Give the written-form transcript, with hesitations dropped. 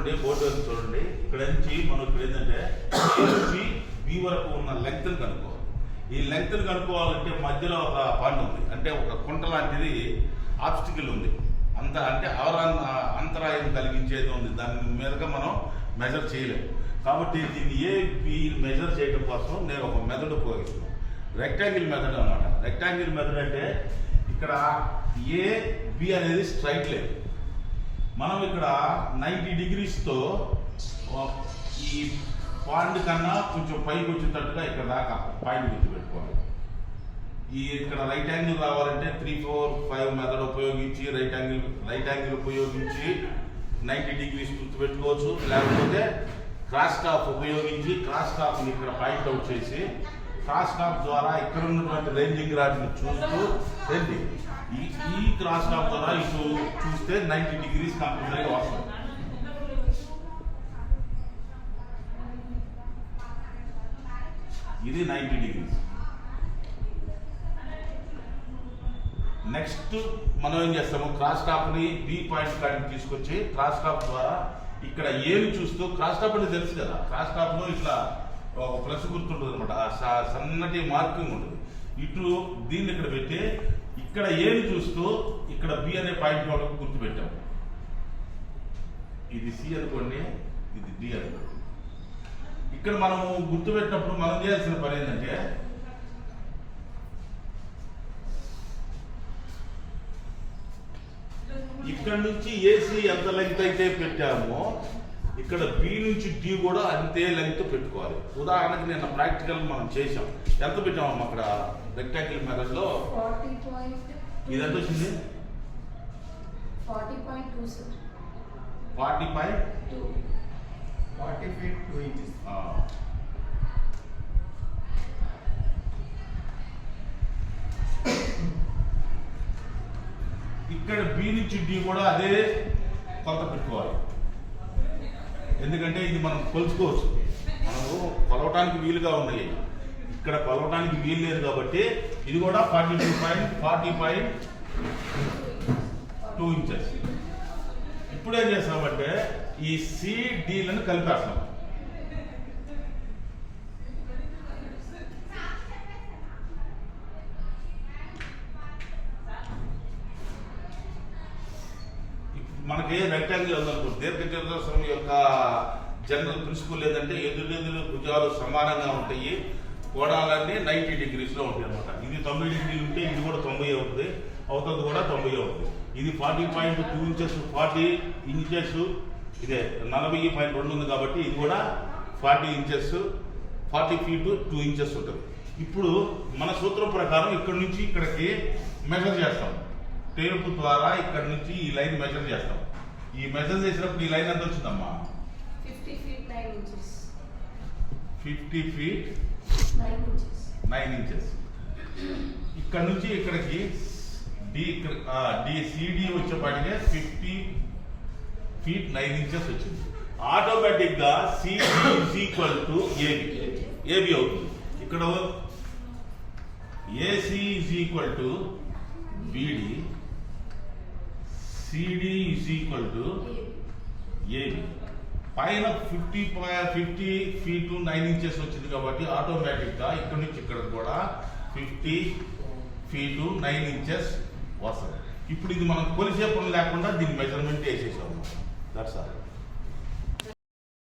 చూడండి, బోర్డు వైపు చూడండి. ఇక్కడ నుంచి మనం ఇక్కడ ఏంటంటే బి వరకు ఉన్న లెంగ్త్ కనుక్కోవాలి. ఈ లెంగ్త్ కనుక్కోవాలంటే మధ్యలో ఒక పాయింట్ ఉంది, అంటే ఒక కుంట లాంటిది ఆబ్స్టికల్ ఉంది, అంత అంటే అంతరాయం కలిగించేది ఉంది. దాని మీదగా మనం మెజర్ చేయలేము. కాబట్టి దీన్ని బి మెజర్ చేయడం కోసం నేను ఒక మెథడ్ ఉపయోగిస్తున్నాను, రెక్టాంగిల్ మెథడ్ అన్నమాట. రెక్టాంగిల్ మెథడ్ అంటే ఇక్కడ బి అనేది స్ట్రైట్ లైన్. మనం ఇక్కడ 90 డిగ్రీస్తో ఈ పాయింట్ కన్నా కొంచెం పైకి వచ్చేటట్టుగా ఇక్కడ దాకా పాయింట్ గుర్తుపెట్టుకోవాలి. ఇక్కడ రైట్ యాంగిల్ రావాలంటే 3, 4, 5 మెథడ్ ఉపయోగించి రైట్ యాంగిల్ ఉపయోగించి 90 డిగ్రీస్ గుర్తుపెట్టుకోవచ్చు. లేకపోతే క్రాస్ టాప్ ఉపయోగించి క్రాస్ టాప్ని ఇక్కడ పాయింట్ అవుట్ చేసి క్రాస్ టాప్ ద్వారా ఇక్కడ ఉన్నటువంటి రేంజింగ్ రాడ్ని చూస్తూ రండి. ఈ క్రాస్ టాప్ ద్వారా ఇటు చూస్తే 90 డిగ్రీస్ కంపల్సరీగా వస్తుంది. ఇది 90 డిగ్రీస్. నెక్స్ట్ మనం ఏం చేస్తాము, క్రాస్ టాప్ని బి పాయింట్ కాడికి తీసుకొచ్చి క్రాస్ టాప్ ద్వారా ఇక్కడ ఏని చూస్తూ, క్రాస్ టాప్ అంటే తెలుసు కదా, క్రాస్ టాప్లో ఇట్లా ఒక ప్లస్ గుర్తుంటుంది అనమాట, సన్నటి మార్కింగ్ ఉంటుంది. ఇటు దీన్ని ఇక్కడ పెట్టి ఇక్కడ ఏని చూస్తూ ఇక్కడ బి అనే పాయింట్ వరకు గుర్తుపెట్టాము. ఇది సి అనుకోండి, ఇది డి అనుకోండి. ఇక్కడ మనము గుర్తుపెట్టినప్పుడు మనం చేయాల్సిన పని ఏంటంటే ఇక్కడ నుంచి ఏసీ ఎంత లెంగ్త్ అయితే పెట్టామో ఇక్కడ బి నుంచి డి కూడా అంతే లెంగ్త్ పెట్టుకోవాలి. ఉదాహరణకి నేను ప్రాక్టికల్ మనం చేసాం. ఎంత పెట్టాము అక్కడ రెక్టాంగిల్ మెథడ్ లో? ఇది ఎంత వచ్చింది? 40.2 40 feet 2 inches. ఇక్కడ బి నుంచి డి కూడా అదే కొలత పెట్టుకోవాలి. ఎందుకంటే ఇది మనం కొలుచుకోవచ్చు, మనము కొలవటానికి వీలుగా ఉన్నాయి. ఇక్కడ కొలవటానికి వీలు లేదు కాబట్టి ఇది కూడా 40.2 ఇంచెస్. ఇప్పుడు ఏం చేస్తామంటే ఈ సిడిలను కలిపేస్తాం. మనకి రెక్టాంగిల్ ఉందనుకో, దీర్ఘచతురస్రం యొక్క జనరల్ ప్రిన్సిపల్ లేదంటే ఎదురెదురు భుజాలు సమానంగా ఉంటాయి, కోణాలన్నీ 90 డిగ్రీస్లో ఉంటాయి అనమాట. ఇది 90 డిగ్రీలు ఉంటే ఇది కూడా 90 అవుతుంది, అవుతుంది కూడా 90 అవుతుంది. ఇది 40.2 ఇంచెస్, 40 ఇంచెస్, ఇదే 40.2 ఉంది కాబట్టి ఇది కూడా 40 ఇంచెస్, 40 feet 2 inches ఉంటుంది. ఇప్పుడు మన సూత్రం ప్రకారం ఇక్కడ నుంచి ఇక్కడికి మెజర్ చేస్తాం. టేప్ ద్వారా ఇక్కడ నుంచి ఈ లైన్ మెజర్ చేస్తాం. ఈ మెజర్ చేసినప్పుడు ఈ లైన్ ఎంత వచ్చిందమ్మా? 50 feet 9 inches. 50 feet 9 inches. ఇక్కడ నుంచి ఇక్కడికి సిడి వచ్చేపాటికే 50 feet 9 inches వచ్చింది. ఆటోమేటిక్ గా CD is equal to AB అవుతుంది. ఇక్కడ AC is equal to BD, CD is equal to AB. పైన 50 feet 9 inches వచ్చింది కాబట్టి ఆటోమేటిక్ గా ఇక్కడ నుంచి ఇక్కడ కూడా 50 feet 9 inches వస్తుంది. ఇప్పుడు ఇది మనం కొలిసే పని లేకుండా దీన్ని మెజర్మెంట్ వేసేసాము. That's all.